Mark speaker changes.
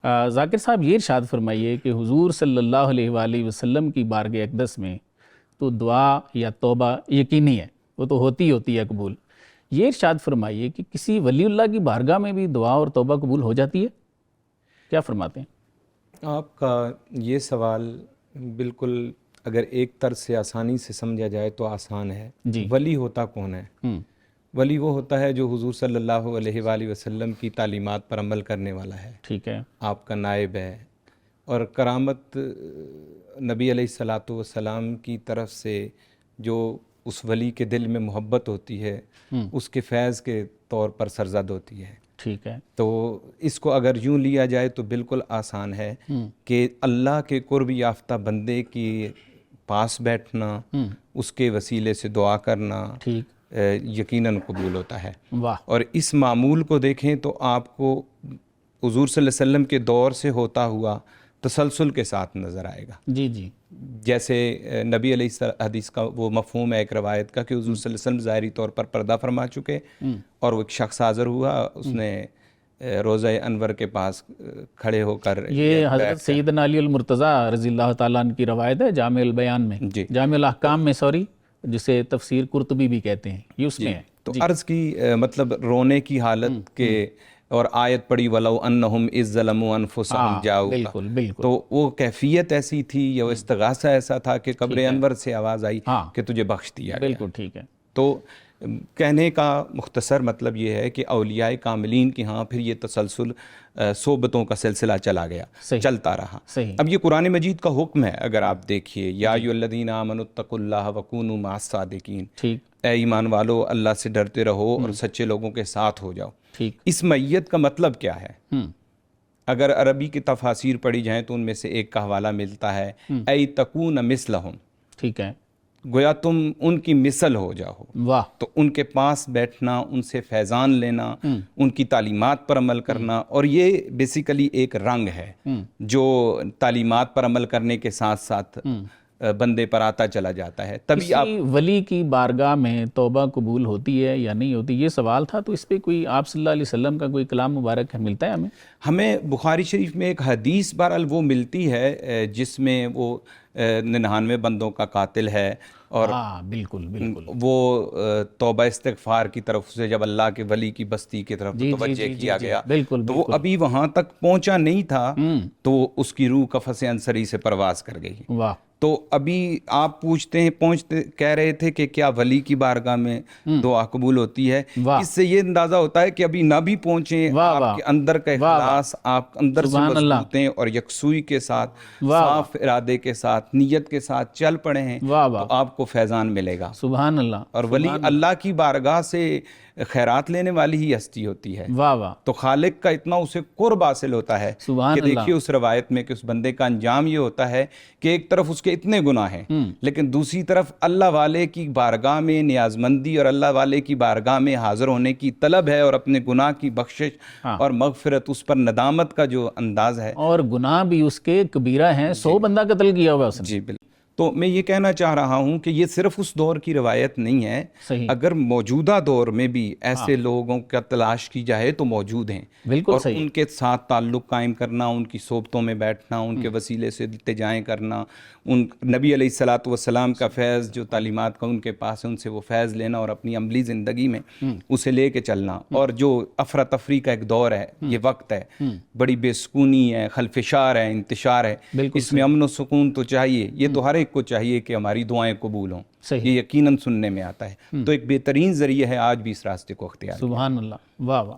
Speaker 1: ذاکر صاحب یہ ارشاد فرمائیے کہ حضور صلی اللہ علیہ وآلہ وسلم کی بارگاہ اقدس میں تو دعا یا توبہ یقینی ہے، وہ تو ہوتی ہے قبول۔ یہ ارشاد فرمائیے کہ کسی ولی اللہ کی بارگاہ میں بھی دعا اور توبہ قبول ہو جاتی ہے؟ کیا فرماتے ہیں؟
Speaker 2: آپ کا یہ سوال بالکل اگر ایک طرز سے آسانی سے سمجھا جائے تو آسان ہے۔
Speaker 1: جی
Speaker 2: ولی ہوتا کون ہے؟ ولی وہ ہوتا ہے جو حضور صلی اللہ علیہ وآلہ وسلم کی تعلیمات پر عمل کرنے والا ہے،
Speaker 1: ٹھیک ہے،
Speaker 2: آپ کا نائب ہے، اور کرامت نبی علیہ الصلاۃ والسلام کی طرف سے جو اس ولی کے دل میں محبت ہوتی ہے اس کے فیض کے طور پر سرزد ہوتی ہے۔
Speaker 1: ٹھیک ہے،
Speaker 2: تو اس کو اگر یوں لیا جائے تو بالکل آسان ہے کہ اللہ کے قرب یافتہ بندے کی پاس بیٹھنا، اس کے وسیلے سے دعا کرنا
Speaker 1: ٹھیک،
Speaker 2: یقیناً قبول ہوتا ہے۔
Speaker 1: واہ،
Speaker 2: اور اس معمول کو دیکھیں تو آپ کو حضور صلی اللہ علیہ وسلم کے دور سے ہوتا ہوا تسلسل کے ساتھ نظر آئے گا۔
Speaker 1: جی جی،
Speaker 2: جیسے نبی علیہ حدیث کا وہ مفہوم ہے ایک روایت کا کہ حضور صلی اللہ علیہ وسلم ظاہری طور پر پردہ فرما چکے اور وہ ایک شخص حاضر ہوا، اس نے روضہ انور کے پاس کھڑے ہو کر
Speaker 1: یہ حضرت سیدنا علی المرتضیٰ رضی اللہ تعالیٰ عنہ کی روایت ہے جامع البیان میں،
Speaker 2: جی،
Speaker 1: جامع الاحکام میں، جسے تفسیر قرطبی بھی کہتے ہیں، یہ اس میں ہے۔
Speaker 2: تو عرض کی مطلب رونے کی حالت کے، اور آیت پڑھی وَلَوْ أَنَّهُمْ إِذْ ظَلَمُوا أَنفُسَهُمْ جَاءُوكَ،
Speaker 1: بالکل بالکل،
Speaker 2: تو وہ کیفیت ایسی تھی یا وہ استغاثہ ایسا تھا کہ قبر انور سے آواز آئی کہ تجھے بخش دیا گیا۔
Speaker 1: بالکل ٹھیک ہے۔
Speaker 2: تو کہنے کا مختصر مطلب یہ ہے کہ اولیاء کاملین کی ہاں پھر یہ تسلسل صحبتوں کا سلسلہ چلا گیا، چلتا رہا۔ اب یہ قرآن مجید کا حکم ہے، اگر آپ دیکھیے یا ایھا الذین آمنوا اتقوا اللہ وکونوا مع الصادقین، اے ایمان والو اللہ سے ڈرتے رہو اور سچے لوگوں کے ساتھ ہو جاؤ۔ اس معیت کا مطلب کیا ہے؟ اگر عربی کی تفاسیر پڑھی جائیں تو ان میں سے ایک کا حوالہ ملتا ہے ای تکون مثلہم،
Speaker 1: ٹھیک ہے،
Speaker 2: گویا تم ان کی مثل ہو جاؤ۔
Speaker 1: واہ،
Speaker 2: تو ان کے پاس بیٹھنا، ان سے فیضان لینا، ان کی تعلیمات پر عمل کرنا، اور یہ بیسیکلی ایک رنگ ہے جو تعلیمات پر عمل کرنے کے ساتھ ساتھ بندے پر آتا چلا جاتا ہے۔ تبھی آپ
Speaker 1: کسی ولی کی بارگاہ میں توبہ قبول ہوتی ہے یا نہیں ہوتی، یہ سوال تھا، تو اس پہ کوئی آپ صلی اللہ علیہ وسلم کا کوئی کلام مبارک ملتا ہے
Speaker 2: ہمیں بخاری شریف میں ایک حدیث بہرحال وہ ملتی ہے جس میں وہ 99 بندوں کا قاتل ہے، اور
Speaker 1: بالکل بالکل،
Speaker 2: وہ توبہ استغفار کی طرف سے جب اللہ کے ولی کی بستی کی طرف توجہ کیا گیا تو وہ ابھی وہاں تک پہنچا نہیں تھا تو اس کی روح قفس انصری سے پرواز کر گئی۔
Speaker 1: واہ،
Speaker 2: تو ابھی آپ کہہ رہے تھے کہ کیا ولی کی بارگاہ میں دعا قبول ہوتی ہے، اس سے یہ اندازہ ہوتا ہے کہ ابھی نہ بھی پہنچیں، آپ کے اندر کا اخلاص، آپ اندر سے مضبوط ہیں اور یکسوئی کے ساتھ، صاف ارادے کے ساتھ، نیت کے ساتھ چل پڑے ہیں تو آپ کو فیضان ملے گا۔
Speaker 1: سبحان اللہ۔
Speaker 2: اور ولی اللہ کی بارگاہ سے خیرات لینے والی ہی ہستی ہوتی ہے،
Speaker 1: واہ واہ،
Speaker 2: تو خالق کا اتنا اسے قرب حاصل ہوتا ہے کہ دیکھیے اس روایت میں کہ اس بندے کا انجام یہ ہوتا ہے کہ ایک طرف اس کے اتنے گناہ ہیں لیکن دوسری طرف اللہ والے کی بارگاہ میں نیاز مندی اور اللہ والے کی بارگاہ میں حاضر ہونے کی طلب ہے، اور اپنے گناہ کی بخشش اور مغفرت، اس پر ندامت کا جو انداز ہے،
Speaker 1: اور گناہ بھی اس کے کبیرہ ہیں، 100 بندہ قتل کیا ہوا اس نے۔
Speaker 2: جی بالکل۔ تو میں یہ کہنا چاہ رہا ہوں کہ یہ صرف اس دور کی روایت نہیں ہے، اگر موجودہ دور میں بھی ایسے لوگوں کا تلاش کی جائے تو موجود ہیں، اور ان کے ساتھ تعلق قائم کرنا، ان کی صحبتوں میں بیٹھنا، ان کے وسیلے سے التجائیں کرنا، ان نبی علیہ الصلاۃ والسلام کا فیض جو تعلیمات کا ان کے پاس ہے ان سے وہ فیض لینا اور اپنی عملی زندگی میں اسے لے کے چلنا۔ اور جو افراتفری کا ایک دور ہے، یہ وقت ہے، بڑی بے سکونی ہے، خلفشار ہے، انتشار ہے، اس میں امن و سکون تو چاہیے، یہ تو ہر ایک کو چاہیے کہ ہماری دعائیں قبول ہوں، یہ یقیناً سننے میں آتا ہے، تو ایک بہترین ذریعہ ہے آج بھی اس راستے کو اختیار۔
Speaker 1: سبحان اللہ، واہ واہ۔